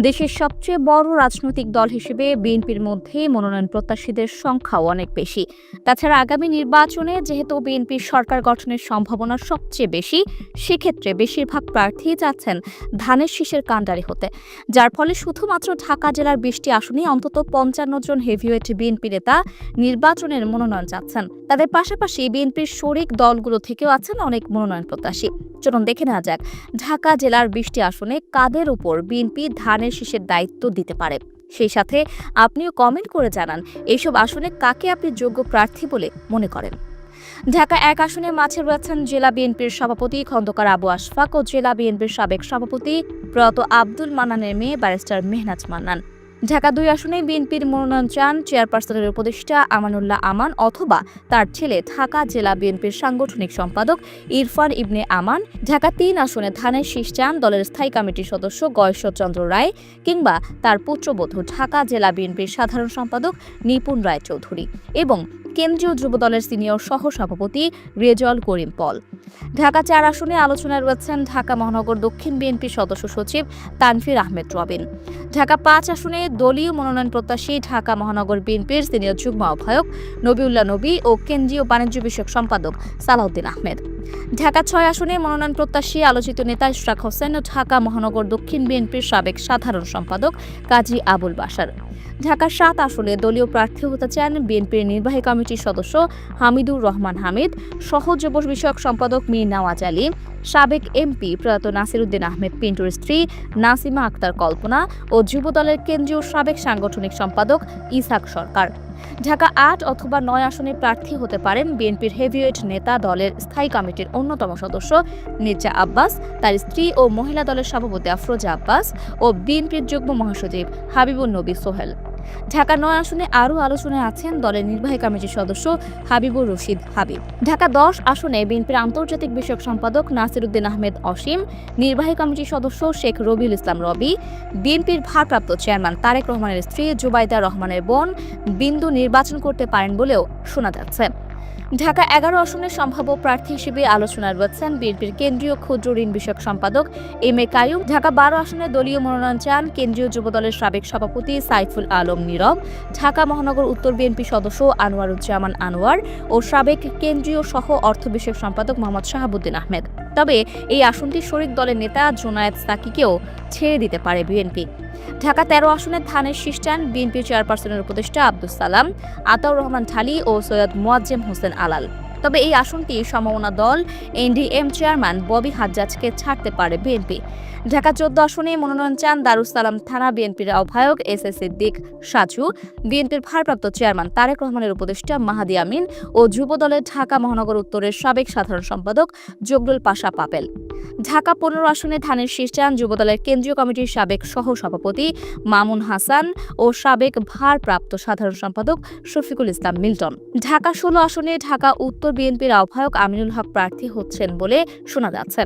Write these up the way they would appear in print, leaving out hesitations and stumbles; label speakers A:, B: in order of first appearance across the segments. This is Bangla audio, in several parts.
A: দেশের সবচেয়ে বড় রাজনৈতিক দল হিসেবে বিএনপির মধ্যে মনোনয়ন প্রত্যাশীদের সংখ্যাও অনেক বেশি। তাছাড়া আগামী নির্বাচনে যেহেতু বিএনপির সরকার গঠনের সম্ভাবনা সবচেয়ে বেশি, সেক্ষেত্রে বেশিরভাগ প্রার্থী চাচ্ছেন ধানের শীষের কাণ্ডারি হতে, যার ফলে শুধুমাত্র ঢাকা জেলার 20টি আসনে অন্তত 55 জন হেভিওয়েট বিএনপি নেতা নির্বাচনের মনোনয়ন চাচ্ছেন। তাদের পাশাপাশি বিএনপির শরিক দলগুলো থেকেও আছেন অনেক মনোনয়ন প্রত্যাশী। চলুন দেখে নেওয়া যাক ঢাকা জেলার 20টি আসনে কাদের উপর বিএনপি ধানের শীষের দায়িত্ব দিতে পারে। সেই সাথে আপনিও কমেন্ট করে জানান এইসব আসনে কাকে আপনি যোগ্য প্রার্থী বলে মনে করেন। ঢাকা 1 আসনে মাঝে রয়েছেন জেলা বিএনপির সভাপতি খন্দকার আবু আশফাক ও জেলা বিএনপির সাবেক সভাপতি প্রয়াত আব্দুল মান্নানের মেয়ে ব্যারিস্টার মেহনাজ মান্নান। ঢাকা 2 আসনে বিএনপির মনোনয়ন চান চেয়ারপারসনের উপদেষ্টা আমানুল্লাহ আমান অথবা তার ছেলে ঢাকা জেলা বিএনপির সাংগঠনিক সম্পাদক ইরফান ইবনে আমান। ঢাকা 3 আসনে ধানের শীষ চান দলের স্থায়ী কমিটির সদস্য গয়েশ্বরচন্দ্র রায় কিংবা তার পুত্রবধূ ঢাকা জেলা বিএনপির সাধারণ সম্পাদক নিপুণ রায়চৌধুরী এবং কেন্দ্রীয় যুবদলের সিনিয়র সহ সভাপতি রেজল করিম পল। ঢাকা 4 আসনে আলোচনায় রয়েছেন ঢাকা মহানগর দক্ষিণ বিএনপির সদস্য সচিব তানফির আহমেদ রবিন। ঢাকা 5 আসনে দলীয় মনোনয়ন প্রত্যাশী ঢাকা মহানগর বিএনপির সিনিয়র যুগ্ম আহ্বায়ক নবিউল্লাহ নবী ও কেন্দ্রীয় বাণিজ্য বিষয়ক সম্পাদক সালাউদ্দিন আহমেদ। ঢাকা 6 আসনে মনোনয়ন প্রত্যাশী আলোচিত নেতা ইশরাক হোসেন ও ঢাকা মহানগর দক্ষিণ বিএনপির সাবেক সাধারণ সম্পাদক কাজী আবুল বাশার। ঢাকা 7 আসনে দলীয় প্রার্থী হতে চান বিএনপির নির্বাহী কমিটির সদস্য হামিদুর রহমান হামিদ, সহ যুব বিষয়ক সম্পাদক মীর নওয়াজ আলী, সাবেক এমপি প্রয়াত নাসিরউদ্দিন আহমেদ পিন্টুর স্ত্রী নাসিমা আক্তার কল্পনা ও যুবদলের কেন্দ্রীয় সাবেক সাংগঠনিক সম্পাদক ইসাক সরকার। ঢাকা 8 অথবা 9 আসনে প্রার্থী হতে পারেন বিএনপির হেভিওয়েট নেতা দলের স্থায়ী কমিটির অন্যতম সদস্য মির্জা আব্বাস, তার স্ত্রী ও মহিলা দলের সভাপতি আফরোজা আব্বাস ও বিএনপির যুগ্ম মহাসচিব হাবিবুন নবী সোহেল। ঢাকা 9 আসনে আরও আলোচনায় আছেন দলের নির্বাহী কমিটির সদস্য হাবিবুর রশিদ হাবিব। ঢাকা 10 আসনে বিএনপির আন্তর্জাতিক বিষয়ক সম্পাদক নাসিরউদ্দিন আহমেদ অসীম, নির্বাহী কমিটির সদস্য শেখ রবিউল ইসলাম রবি, বিএনপির ভারপ্রাপ্ত চেয়ারম্যান তারেক রহমানের স্ত্রী জুবাইদা রহমানের বোন বিন্দু নির্বাচন করতে পারেন বলেও শোনা যাচ্ছে। ঢাকা 11 আসনের সম্ভাব্য প্রার্থী হিসেবে আলোচনায় রয়েছেন বিএনপির কেন্দ্রীয় ক্ষুদ্র ঋণ বিষয়ক সম্পাদক এম এ কাইয়ুম। ঢাকা 12 আসনে দলীয় মনোনয়ন চান কেন্দ্রীয় যুবদলের সাবেক সভাপতি সাইফুল আলম নীরব, ঢাকা মহানগর উত্তর বিএনপি সদস্য আনোয়ারুজ্জামান আনোয়ার ও সাবেক কেন্দ্রীয় সহ অর্থ বিষয়ক সম্পাদক মোহাম্মদ শাহাবুদ্দিন আহমেদ। তবে এই আসনটি শরিক দলের নেতা জোনায়েদ সাকিকেও ছেড়ে দিতে পারে বিএনপি। ঢাকা 13 আসনে ধানের শীষ চান বিএনপি চেয়ারপারসনের উপদেষ্টা আব্দুস সালাম, আতাউর রহমান ঢালী ও সৈয়দ মোয়াজ্জেম হোসেন আলাল। তবে এই আসনটি সমমনা দল এনডিএম চেয়ারম্যান ববি হাজ্জাজকে ছাড়তে পারে বিএনপি। ঢাকা 14 আসনে মনোনয়ন চান দারুস সালাম থানা বিএনপির আহ্বায়ক এস এ সিদ্দিক সাজু, বিএনপির ভারপ্রাপ্ত চেয়ারম্যান তারেক রহমানের উপদেষ্টা মাহাদি আমিন ও যুবদলের ঢাকা মহানগর উত্তরের সাবেক সাধারণ সম্পাদক জগলুল পাশা পাপেল। ঢাকা 15 আসনে ধানের শীষ চান যুবদলের কেন্দ্রীয় কমিটির সাবেক সহ সভাপতি মামুন হাসান ও সাবেক ভারপ্রাপ্ত সাধারণ সম্পাদক শফিকুল ইসলাম মিল্টন। ঢাকা 16 আসনে ঢাকা উত্তর বিএনপির আহ্বায়ক আমিনুল হক প্রার্থী হচ্ছেন বলে শোনা যাচ্ছে।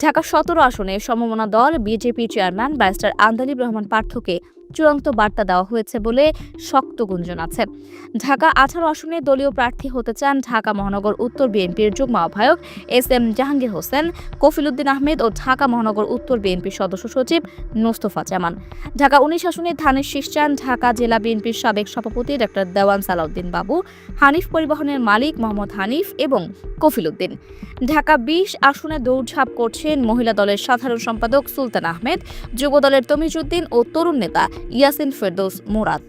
A: ঢাকা 17 আসনে সমমনা দল BJP chairman barrister Andalib Rahman পার্থকে চূড়ান্ত বার্তা দেওয়া হয়েছে বলে শক্ত গুঞ্জন আছে। ঢাকা 18 আসনে দলীয় প্রার্থী হতে চান ঢাকা মহানগর উত্তর বিএনপির যুগ্ম আহ্বায়ক এস এম জাহাঙ্গীর হোসেন, কফিলউদ্দিন আহমেদ ও ঢাকা মহানগর উত্তর বিএনপির সদস্য সচিব মোস্তফা জামান। ঢাকা 19 আসনে ধানের শীষ চান ঢাকা জেলা বিএনপির সাবেক সভাপতি ডক্টর দেওয়ান সালাউদ্দিন বাবু, হানিফ পরিবহনের মালিক মোহাম্মদ হানিফ এবং কফিলউদ্দিন। ঢাকা 20 আসনে দৌড়ঝাঁপ করছেন মহিলা দলের সাধারণ সম্পাদক সুলতান আহমেদ, যুবদলের তমিজউদ্দিন ও তরুণ নেতা ইয়াসিন ফেরদৌস মুরাদ।